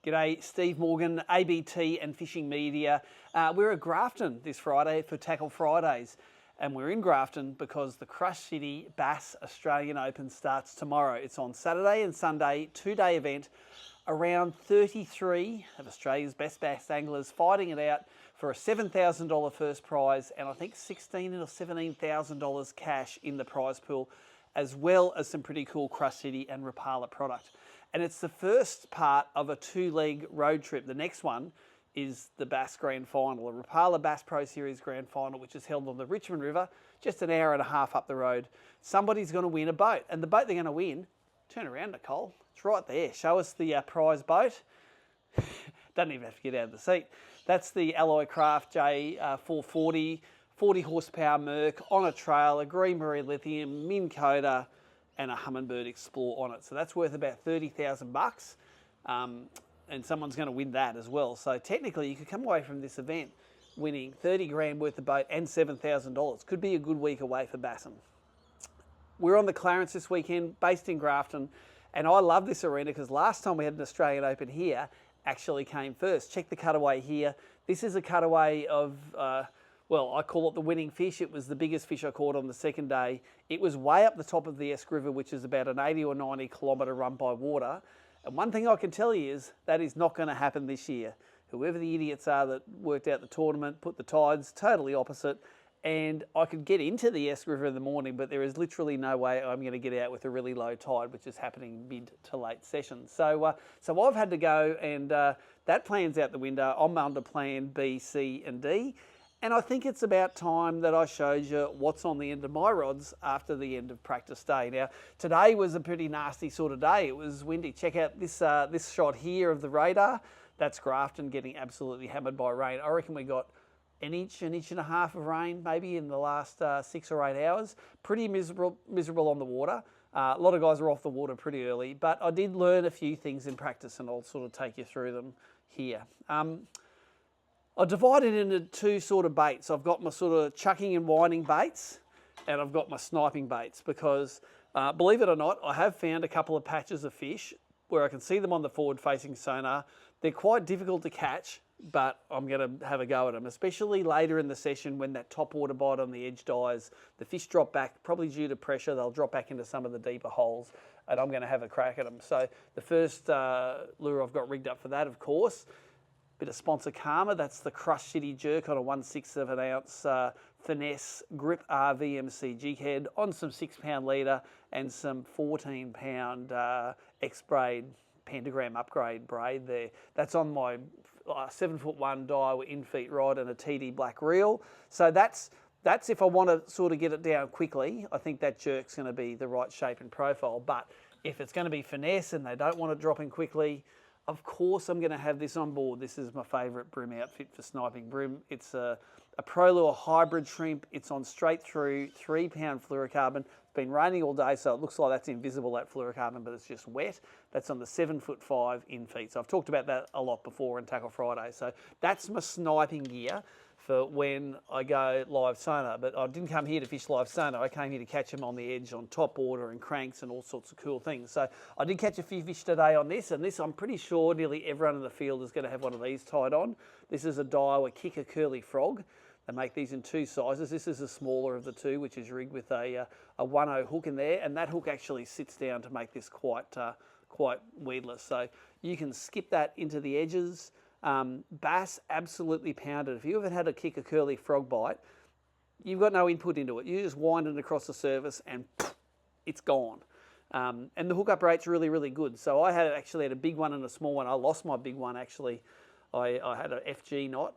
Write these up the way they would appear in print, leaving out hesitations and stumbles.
G'day, Steve Morgan, ABT and Fishing Media. We're at Grafton this Friday for Tackle Fridays, and we're in Grafton because the Crush City Bass Australian Open starts tomorrow. It's on Saturday and Sunday, two-day event. Around 33 of Australia's best bass anglers fighting it out for a $7,000 first prize, and I think $16,000 or $17,000 cash in the prize pool, as well as some pretty cool Crush City and Rapala product. And it's the first part of a two-leg road trip. The next one is the Bass Grand Final, a Rapala Bass Pro Series Grand Final, which is held on the Richmond River, just an hour and a half up the road. Somebody's going to win a boat, and the boat they're going to win, turn around, Nicole, it's right there. Show us the prize boat. Doesn't even have to get out of the seat. That's the Alloy Craft J440, 40 horsepower Merc on a trailer, green marine lithium, Minn Kota, and a Humminbird Explore on it. So that's worth about $30,000, and someone's going to win that as well. So technically you could come away from this event winning 30 grand worth of boat and $7,000. Could be a good week away for Bassin. We're on the Clarence this weekend, based in Grafton, and I love this arena because last time we had an Australian Open here, actually came first. Check the cutaway here. This is a cutaway of, well, I call it the winning fish. It was the biggest fish I caught on the second day. It was way up the top of the Esk River, which is about an 80 or 90 kilometre run by water. And one thing I can tell you is that is not going to happen this year. Whoever the idiots are that worked out the tournament, put the tides totally opposite, and I could get into the Esk River in the morning, but there is literally no way I'm going to get out with a really low tide, which is happening mid to late session. So I've had to go, and that plan's out the window. I'm under plan B, C, and D. And I think it's about time that I showed you what's on the end of my rods after the end of practice day. Now, today was a pretty nasty sort of day. It was windy. Check out this shot here of the radar. That's Grafton getting absolutely hammered by rain. I reckon we got an inch and a half of rain maybe in the last 6 or 8 hours. Pretty miserable on the water. A lot of guys are off the water pretty early, but I did learn a few things in practice, and I'll sort of take you through them here. I divided into two sort of baits. I've got my sort of chucking and winding baits, and I've got my sniping baits because, believe it or not, I have found a couple of patches of fish where I can see them on the forward-facing sonar. They're quite difficult to catch, but I'm going to have a go at them, especially later in the session when that topwater bite on the edge dies. The fish drop back, probably due to pressure. They'll drop back into some of the deeper holes, and I'm going to have a crack at them. So the first lure I've got rigged up for that, of course, bit of sponsor karma. That's the Crush City Jerk on a 1/6 of an ounce finesse grip RVMC jig head on some 6-pound leader and some 14-pound X-braid pentagram upgrade braid there. That's on my 7'1" Daiwa in-feet rod and a TD black reel. So that's if I want to sort of get it down quickly. I think that jerk's going to be the right shape and profile. But if it's going to be finesse and they don't want it dropping quickly, of course I'm going to have this on board. This is my favourite brim outfit for sniping brim. It's a ProLure hybrid shrimp. It's on straight through 3-pound fluorocarbon. It's been raining all day, so it looks like that's invisible, that fluorocarbon, but it's just wet. That's on the 7'5" in feet. So I've talked about that a lot before in Tackle Friday. So that's my sniping gear for when I go live sonar. But I didn't come here to fish live sonar. I came here to catch them on the edge on topwater and cranks and all sorts of cool things. So I did catch a few fish today on this, and this I'm pretty sure nearly everyone in the field is going to have one of these tied on. This is a Daiwa Kicker Curly Frog. They make these in two sizes. This is the smaller of the two, which is rigged with a 1/0 hook in there, and that hook actually sits down to make this quite weedless. So you can skip that into the edges. Bass absolutely pounded. If you ever had a Kicker Curly Frog bite, you've got no input into it. You just wind it across the surface and it's gone. And the hookup rate's really, really good. So I actually had a big one and a small one. I lost my big one actually. I had an FG knot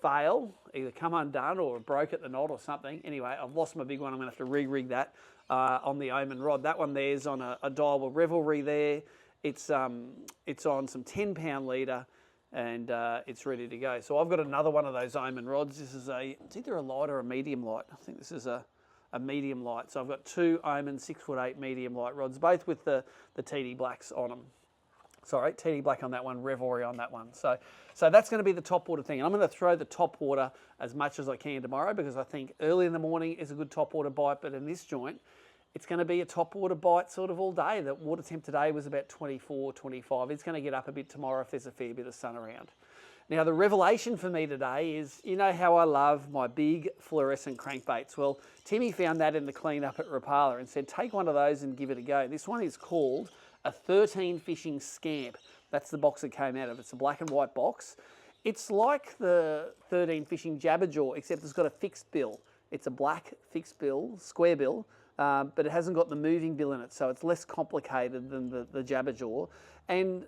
fail, either come undone or broke at the knot or something. Anyway, I've lost my big one. I'm going to have to re-rig that on the Omen rod. That one there's on a Daiwa Revelry there. It's on some 10-pound leader, and it's ready to go. So I've got another one of those Omen rods. This is it's either a light or a medium light. I think this is a medium light. So I've got two Omen 6'8" medium light rods, both with the TD blacks on them. Sorry, TD black on that one, Revelry on that one. So that's going to be the topwater thing. And I'm going to throw the topwater as much as I can tomorrow because I think early in the morning is a good topwater bite, but in this joint, It's going to be a topwater bite sort of all day. The water temp today was about 24, 25. It's going to get up a bit tomorrow if there's a fair bit of sun around. Now, the revelation for me today is, you know how I love my big fluorescent crankbaits? Well, Timmy found that in the cleanup at Rapala and said, take one of those and give it a go. This one is called a 13 fishing scamp. That's the box it came out of. It's a black and white box. It's like the 13 fishing jabberjaw, except it's got a fixed bill. It's a black fixed bill, square bill, but it hasn't got the moving bill in it, so it's less complicated than the jabberjaw. And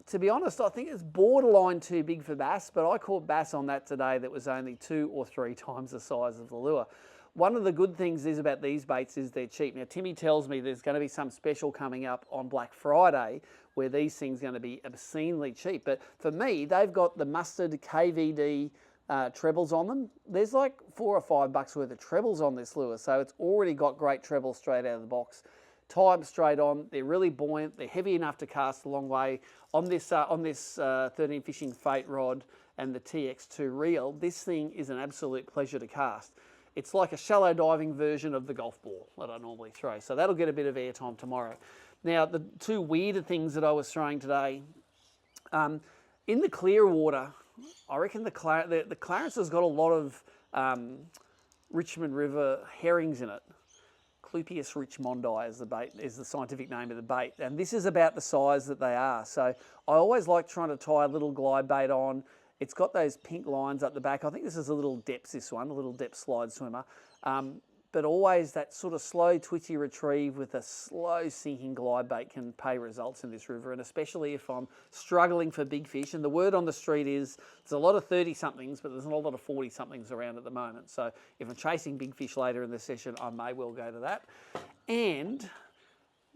to be honest, I think it's borderline too big for bass, but I caught bass on that today that was only 2 or 3 times the size of the lure. One of the good things is about these baits is they're cheap. Now, Timmy tells me there's going to be some special coming up on Black Friday where these things are going to be obscenely cheap. But for me, they've got the mustard KVD trebles on them. There's like $4 or $5 worth of trebles on this lure, so it's already got great trebles straight out of the box. Tie them straight on. They're really buoyant. They're heavy enough to cast a long way. On this 13 fishing Fate rod and the TX2 reel, this thing is an absolute pleasure to cast. It's like a shallow diving version of the golf ball that I normally throw. So that'll get a bit of airtime tomorrow. Now, the 2 weirder things that I was throwing today, in the clear water, I reckon the Clarence has got a lot of Richmond River herrings in it. Clupius richmondi is the bait, is the scientific name of the bait. And this is about the size that they are. So I always like trying to tie a little glide bait on. It's got those pink lines up the back. I think this is a little depth, this one, a little depth slide swimmer. But always that sort of slow twitchy retrieve with a slow sinking glide bait can pay results in this river, and especially if I'm struggling for big fish. And the word on the street is there's a lot of 30-somethings, but there's not a lot of 40-somethings around at the moment. So if I'm chasing big fish later in the session, I may well go to that. And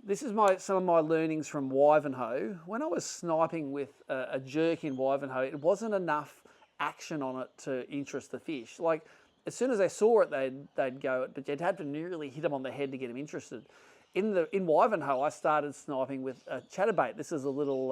this is some of my learnings from Wivenhoe. When I was sniping with a jerk in Wivenhoe, it wasn't enough action on it to interest the fish. Like, as soon as they saw it, they'd go it, but you'd have to nearly hit them on the head to get them interested. In Wivenhoe, I started sniping with a chatterbait. This is a little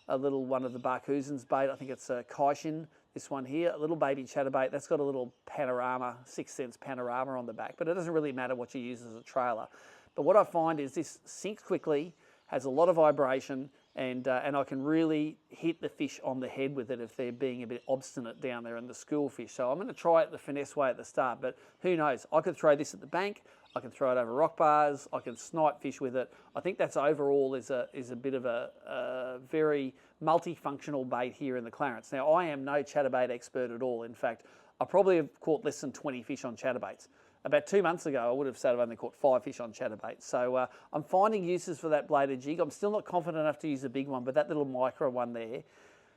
one of the Barkhusen's bait. I think it's a Kaishin, this one here, a little baby chatterbait. That's got a little panorama, 6 cents panorama on the back, but it doesn't really matter what you use as a trailer. But what I find is this sinks quickly, has a lot of vibration, and I can really hit the fish on the head with it if they're being a bit obstinate down there in the school fish. So I'm going to try it the finesse way at the start, but who knows? I could throw this at the bank, I can throw it over rock bars, I can snipe fish with it. I think that's overall is a bit of a very multifunctional bait here in the Clarence. Now, I am no chatterbait expert at all. In fact, I probably have caught less than 20 fish on chatterbaits. About 2 months ago, I would have said I've only caught 5 fish on chatterbait. So I'm finding uses for that bladed jig. I'm still not confident enough to use a big one, but that little micro one there,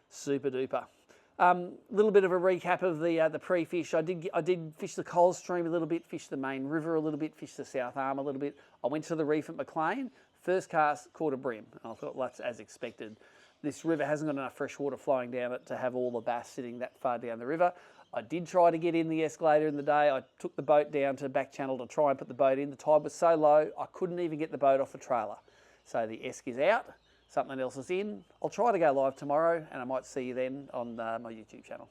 super duper. Little bit of a recap of the pre-fish. I did fish the Coles Stream a little bit, fish the main river a little bit, fish the South Arm a little bit. I went to the reef at Maclean. First cast, caught a bream. I thought, well, that's as expected. This river hasn't got enough fresh water flowing down it to have all the bass sitting that far down the river. I did try to get in the escalator in the day. I took the boat down to back channel to try and put the boat in. The tide was so low, I couldn't even get the boat off the trailer. So the esk is out, something else is in. I'll try to go live tomorrow, and I might see you then on my YouTube channel.